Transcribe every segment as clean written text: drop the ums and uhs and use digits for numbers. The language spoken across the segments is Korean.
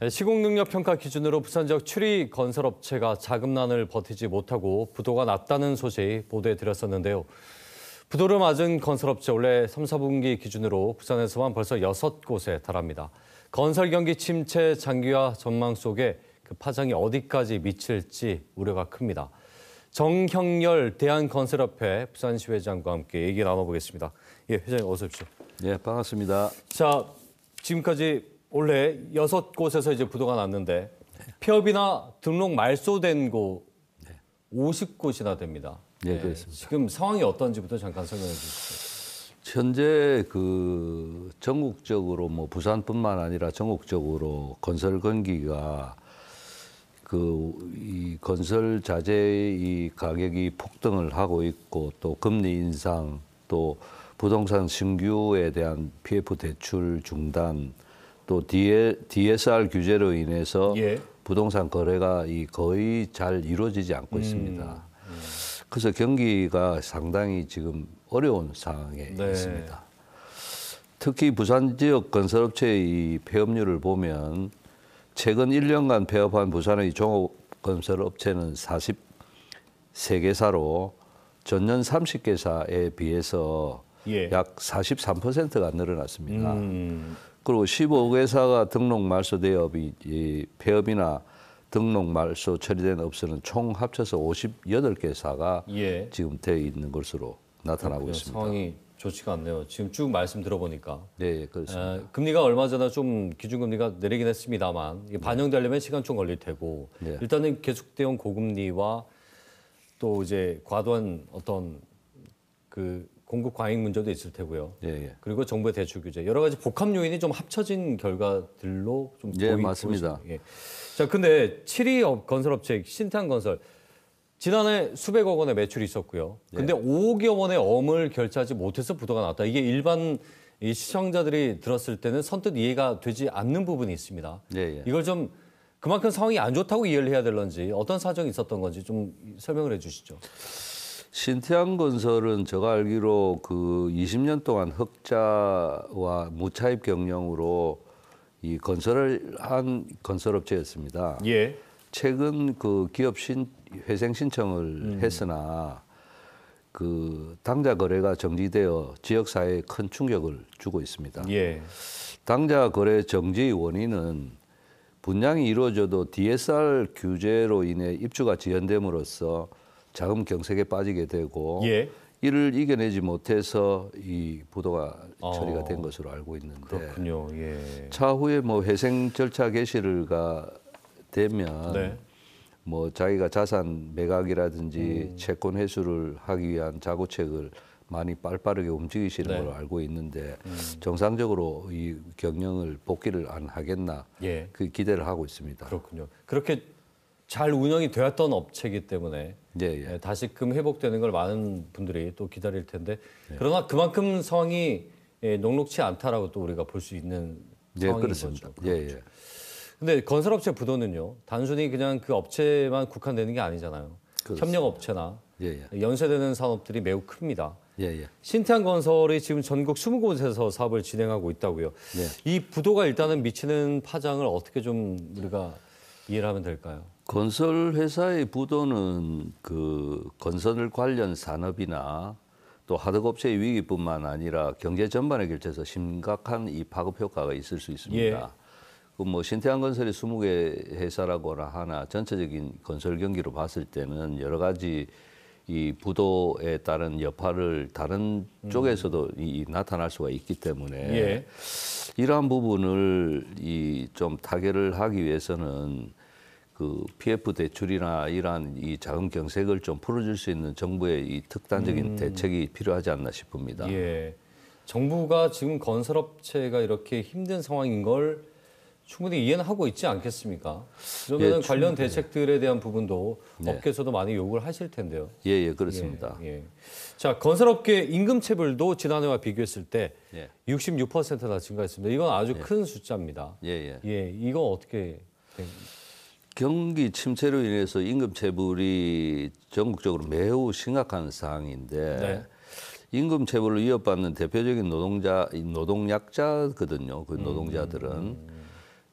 시공능력평가 기준으로 부산 지역 추리 건설업체가 자금난을 버티지 못하고 부도가 났다는 소식 보도해드렸었는데요. 부도를 맞은 건설업체 올해 3, 4분기 기준으로 부산에서만 벌써 6곳에 달합니다. 건설 경기 침체 장기화 전망 속에 그 파장이 어디까지 미칠지 우려가 큽니다. 정형열 대한건설협회 부산시 회장과 함께 얘기 나눠보겠습니다. 예, 회장님 어서 오십시오. 네, 반갑습니다. 자, 지금까지 올해 6곳에서 이제 부도가 났는데 폐업이나 등록 말소된 곳 50곳이나 됩니다. 네, 그렇습니다. 지금 상황이 어떤지부터 잠깐 설명해 주시죠. 현재 전국적으로 부산뿐만 아니라 전국적으로 건설 경기가 이 건설 자재의 이 가격이 폭등을 하고 있고 또 금리 인상 또 부동산 신규에 대한 PF 대출 중단 또 DSR 규제로 인해서 부동산 거래가 거의 잘 이루어지지 않고 있습니다. 그래서 경기가 상당히 지금 어려운 상황에 있습니다. 특히 부산 지역 건설업체의 이 폐업률을 보면 최근 1년간 폐업한 부산의 종합건설업체는 43개사로 전년 30개사에 비해서 약 43%가 늘어났습니다. 그리고 15개사가 등록 말소 대업이 폐업이나 등록 말소 처리된 업소는 총 합쳐서 58개사가 지금 되어 있는 것으로 나타나고 있습니다. 상황이 좋지가 않네요. 지금 쭉 말씀 들어보니까. 네, 그렇습니다. 금리가 얼마 전에 좀 기준금리가 내리긴 했습니다만 반영되려면 시간 좀 걸릴 테고 일단은 계속되온 고금리와 또 이제 과도한 어떤 그 공급 과잉 문제도 있을 테고요. 그리고 정부의 대출 규제 여러 가지 복합 요인이 좀 합쳐진 결과들로 좀 맞습니다. 자, 근데 7위 건설업체 신탄건설 지난해 수백억 원의 매출이 있었고요. 근데 5억여 원의 어음을 결제하지 못해서 부도가 났다. 이게 일반 시청자들이 들었을 때는 선뜻 이해가 되지 않는 부분이 있습니다. 이걸 좀 그만큼 상황이 안 좋다고 이해를 해야 될런지 어떤 사정이 있었던 건지 좀 설명을 해 주시죠. 신태양건설은 제가 알기로 20년 동안 흑자와 무차입 경영으로 이 건설을 한 건설업체였습니다. 최근 기업 회생 신청을 했으나 당자 거래가 정지되어 지역 사회에 큰 충격을 주고 있습니다. 당자 거래 정지의 원인은 분양이 이루어져도 DSR 규제로 인해 입주가 지연됨으로써 자금 경색에 빠지게 되고 이를 이겨내지 못해서 이 부도가 처리가 된 것으로 알고 있는데 그렇군요. 차후에 회생 절차 개시가 되면 자기가 자산 매각이라든지 채권 회수를 하기 위한 자구책을 많이 빠르게 움직이시는 걸로 알고 있는데 정상적으로 이 경영을 복귀를 안 하겠나 그 기대를 하고 있습니다. 그렇군요. 그렇게 잘 운영이 되었던 업체이기 때문에 다시금 회복되는 걸 많은 분들이 또 기다릴 텐데 그러나 그만큼 상황이 녹록치 않다라고 또 우리가 볼 수 있는 상황인 그렇습니다. 거죠. 근데 건설업체 부도는요, 단순히 그냥 그 업체만 국한되는 게 아니잖아요. 협력업체나 연쇄되는 산업들이 매우 큽니다. 신태양건설이 지금 전국 20곳에서 사업을 진행하고 있다고요. 이 부도가 일단은 미치는 파장을 어떻게 좀 우리가 이해를 하면 될까요? 건설 회사의 부도는 건설 관련 산업이나 또 하덕업체의 위기뿐만 아니라 경제 전반에 걸쳐서 심각한 이 파급 효과가 있을 수 있습니다. 신태양건설이 20개 회사라고나 하나 전체적인 건설 경기로 봤을 때는 여러 가지 이 부도에 따른 여파를 다른 쪽에서도 나타날 수가 있기 때문에 이러한 부분을 좀 타결을 하기 위해서는 PF 대출이나 이러한 이 자금 경색을 좀 풀어줄 수 있는 정부의 이 특단적인 대책이 필요하지 않나 싶습니다. 정부가 지금 건설업체가 이렇게 힘든 상황인 걸 충분히 이해는 하고 있지 않겠습니까? 그러면 관련 대책들에 대한 부분도 업계에서도 많이 요구를 하실 텐데요. 그렇습니다. 자, 건설업계 임금체불도 지난해와 비교했을 때 66%나 증가했습니다. 이건 아주 큰 숫자입니다. 이거 어떻게 경기 침체로 인해서 임금체불이 전국적으로 매우 심각한 상황인데 임금체불을 위협받는 대표적인 노동약자거든요. 그 노동자들은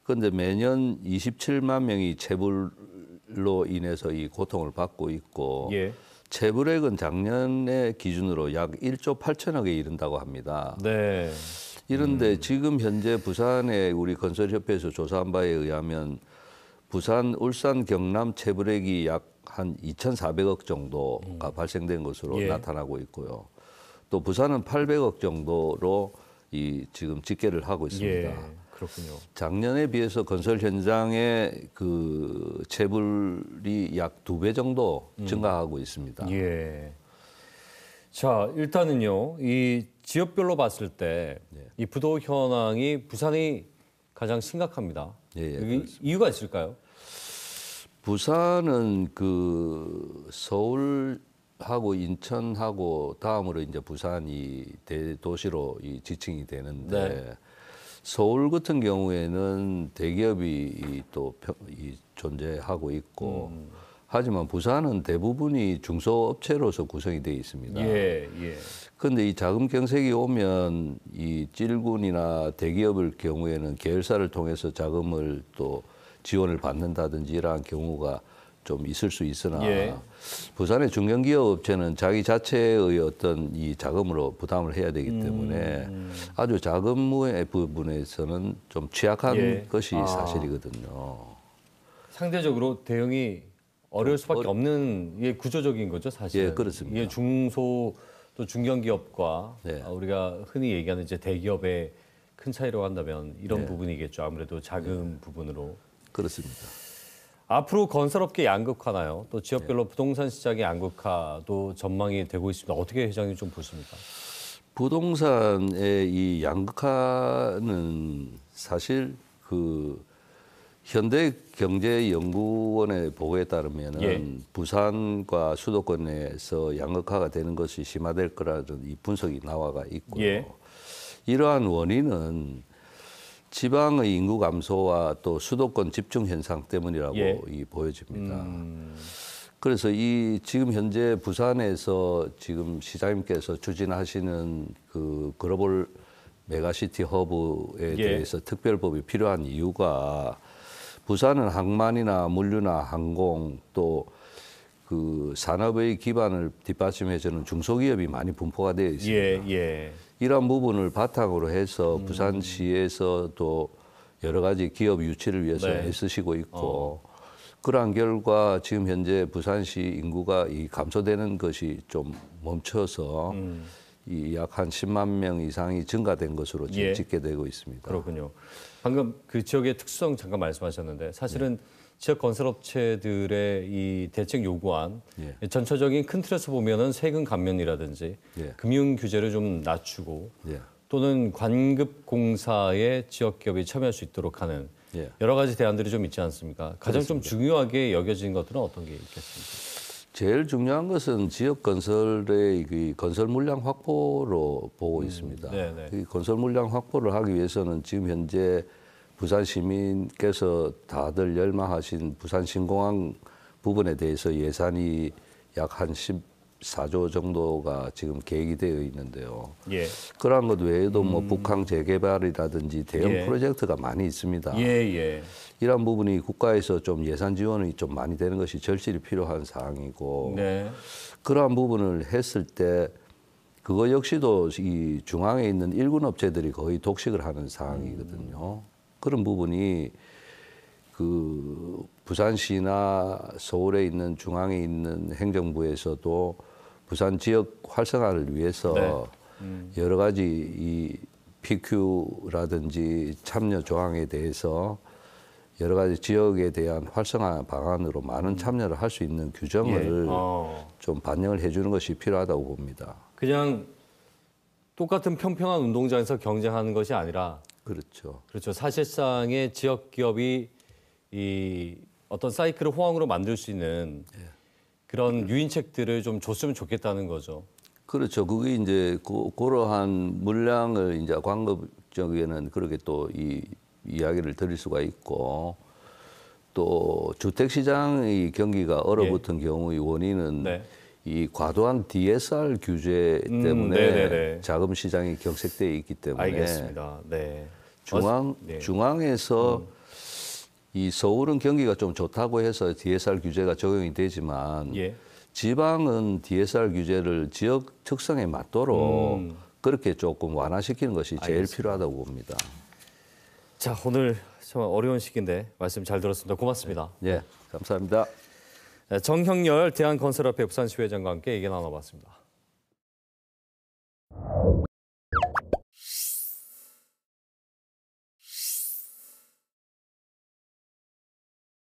그런데 매년 27만 명이 체불로 인해서 이 고통을 받고 있고 예. 체불액은 작년의 기준으로 약 1조 8천억에 이른다고 합니다. 네. 이런데 지금 현재 부산의 우리 건설협회에서 조사한 바에 의하면 부산, 울산, 경남 체불액이 약 한 2,400억 정도가 발생된 것으로 예. 나타나고 있고요. 또 부산은 800억 정도로 이 지금 집계를 하고 있습니다. 예. 그렇군요. 작년에 비해서 건설 현장의 그 체불이 약 2배 정도 증가하고 있습니다. 예. 자, 일단은요, 이 지역별로 봤을 때 이 부도 현황이 부산이 가장 심각합니다. 예, 이유가 있을까요? 부산은 그 서울하고 인천하고 다음으로 이제 부산이 대도시로 이 지칭이 되는데 네. 서울 같은 경우에는 대기업이 또 존재하고 있고 하지만 부산은 대부분이 중소업체로서 구성이 되어 있습니다. 예, 예. 그런데 이 자금 경색이 오면 이 찔군이나 대기업의 경우에는 계열사를 통해서 자금을 또 지원을 받는다든지 이러한 경우가 좀 있을 수 있으나 예. 부산의 중견기업 업체는 자기 자체의 어떤 이 자금으로 부담을 해야 되기 때문에 아주 자금의 부분에서는 좀 취약한 예. 것이 사실이거든요. 상대적으로 대응이 어려울 수밖에 없는 게 구조적인 거죠, 사실. 예, 그렇습니다. 이게 중소 또 중견기업과 네. 우리가 흔히 얘기하는 이제 대기업의 큰 차이로 한다면 이런 부분이겠죠. 아무래도 자금 부분으로. 그렇습니다. 앞으로 건설업계 양극화나요? 또 지역별로 부동산 시장의 양극화도 전망이 되고 있습니다. 어떻게 회장님 좀 보십니까? 부동산의 이 양극화는 사실 그 현대경제연구원의 보고에 따르면은 예. 부산과 수도권에서 양극화가 되는 것이 심화될 거라는 이 분석이 나와가 있고요. 예. 이러한 원인은 지방의 인구 감소와 또 수도권 집중 현상 때문이라고 예. 보여집니다. 그래서 이 지금 현재 부산에서 지금 시장님께서 추진하시는 그 글로벌 메가시티 허브에 예. 대해서 특별법이 필요한 이유가 부산은 항만이나 물류나 항공 또 그 산업의 기반을 뒷받침해주는 중소기업이 많이 분포가 되어 있습니다. 예, 예. 이러한 부분을 바탕으로 해서 부산시에서도 여러 가지 기업 유치를 위해서 네. 애쓰시고 있고 그러한 결과 지금 현재 부산시 인구가 이 감소되는 것이 좀 멈춰서 이 약 한 10만 명 이상이 증가된 것으로 지금 예. 집계되고 있습니다. 그렇군요. 방금 그 지역의 특수성 잠깐 말씀하셨는데 사실은 지역 건설업체들의 이 대책 요구안 예. 전체적인 큰 틀에서 보면은 세금 감면이라든지 예. 금융 규제를 좀 낮추고 예. 또는 관급 공사에 지역 기업이 참여할 수 있도록 하는 예. 여러 가지 대안들이 좀 있지 않습니까? 가장 좀 중요하게 여겨지는 것들은 어떤 게 있겠습니까? 제일 중요한 것은 지역 건설의 그 건설 물량 확보로 보고 있습니다. 네네. 이 건설 물량 확보를 하기 위해서는 지금 현재 부산 시민께서 다들 열망하신 부산 신공항 부분에 대해서 예산이 약 한 14조 정도가 지금 계획이 되어 있는데요. 예. 그러한 것 외에도 뭐 북항 재개발이라든지 대형 예. 프로젝트가 많이 있습니다. 예, 예. 이러한 부분이 국가에서 좀 예산 지원이 좀 많이 되는 것이 절실히 필요한 사항이고 네. 그러한 부분을 했을 때 그거 역시도 이 중앙에 있는 일군 업체들이 거의 독식을 하는 상황이거든요. 그런 부분이 그 부산시나 서울에 있는 중앙에 있는 행정부에서도 부산 지역 활성화를 위해서 여러 가지 이 PQ라든지 참여 조항에 대해서 여러 가지 지역에 대한 활성화 방안으로 많은 참여를 할 수 있는 규정을 좀 반영을 해주는 것이 필요하다고 봅니다. 그냥 똑같은 평평한 운동장에서 경쟁하는 것이 아니라 그렇죠. 그렇죠. 사실상의 지역 기업이 이 어떤 사이클을 호황으로 만들 수 있는 그런 유인책들을 좀 줬으면 좋겠다는 거죠. 그렇죠. 그게 이제 그러한 물량을 이제 광급적에는 그렇게 또 이 이야기를 드릴 수가 있고 또 주택 시장의 경기가 얼어붙은 경우의 원인은 네. 이 과도한 DSR 규제 때문에 네네네. 자금 시장이 경색되어 있기 때문에 알겠습니다. 네. 네. 중앙에서 이 서울은 경기가 좀 좋다고 해서 DSR 규제가 적용이 되지만 예. 지방은 DSR 규제를 지역 특성에 맞도록 그렇게 조금 완화시키는 것이 제일 알겠습니다. 필요하다고 봅니다. 자, 오늘 정말 어려운 시기인데 말씀 잘 들었습니다. 고맙습니다. 예, 감사합니다. 정형렬 대한건설협회 부산시회장과 함께 얘기 나눠봤습니다.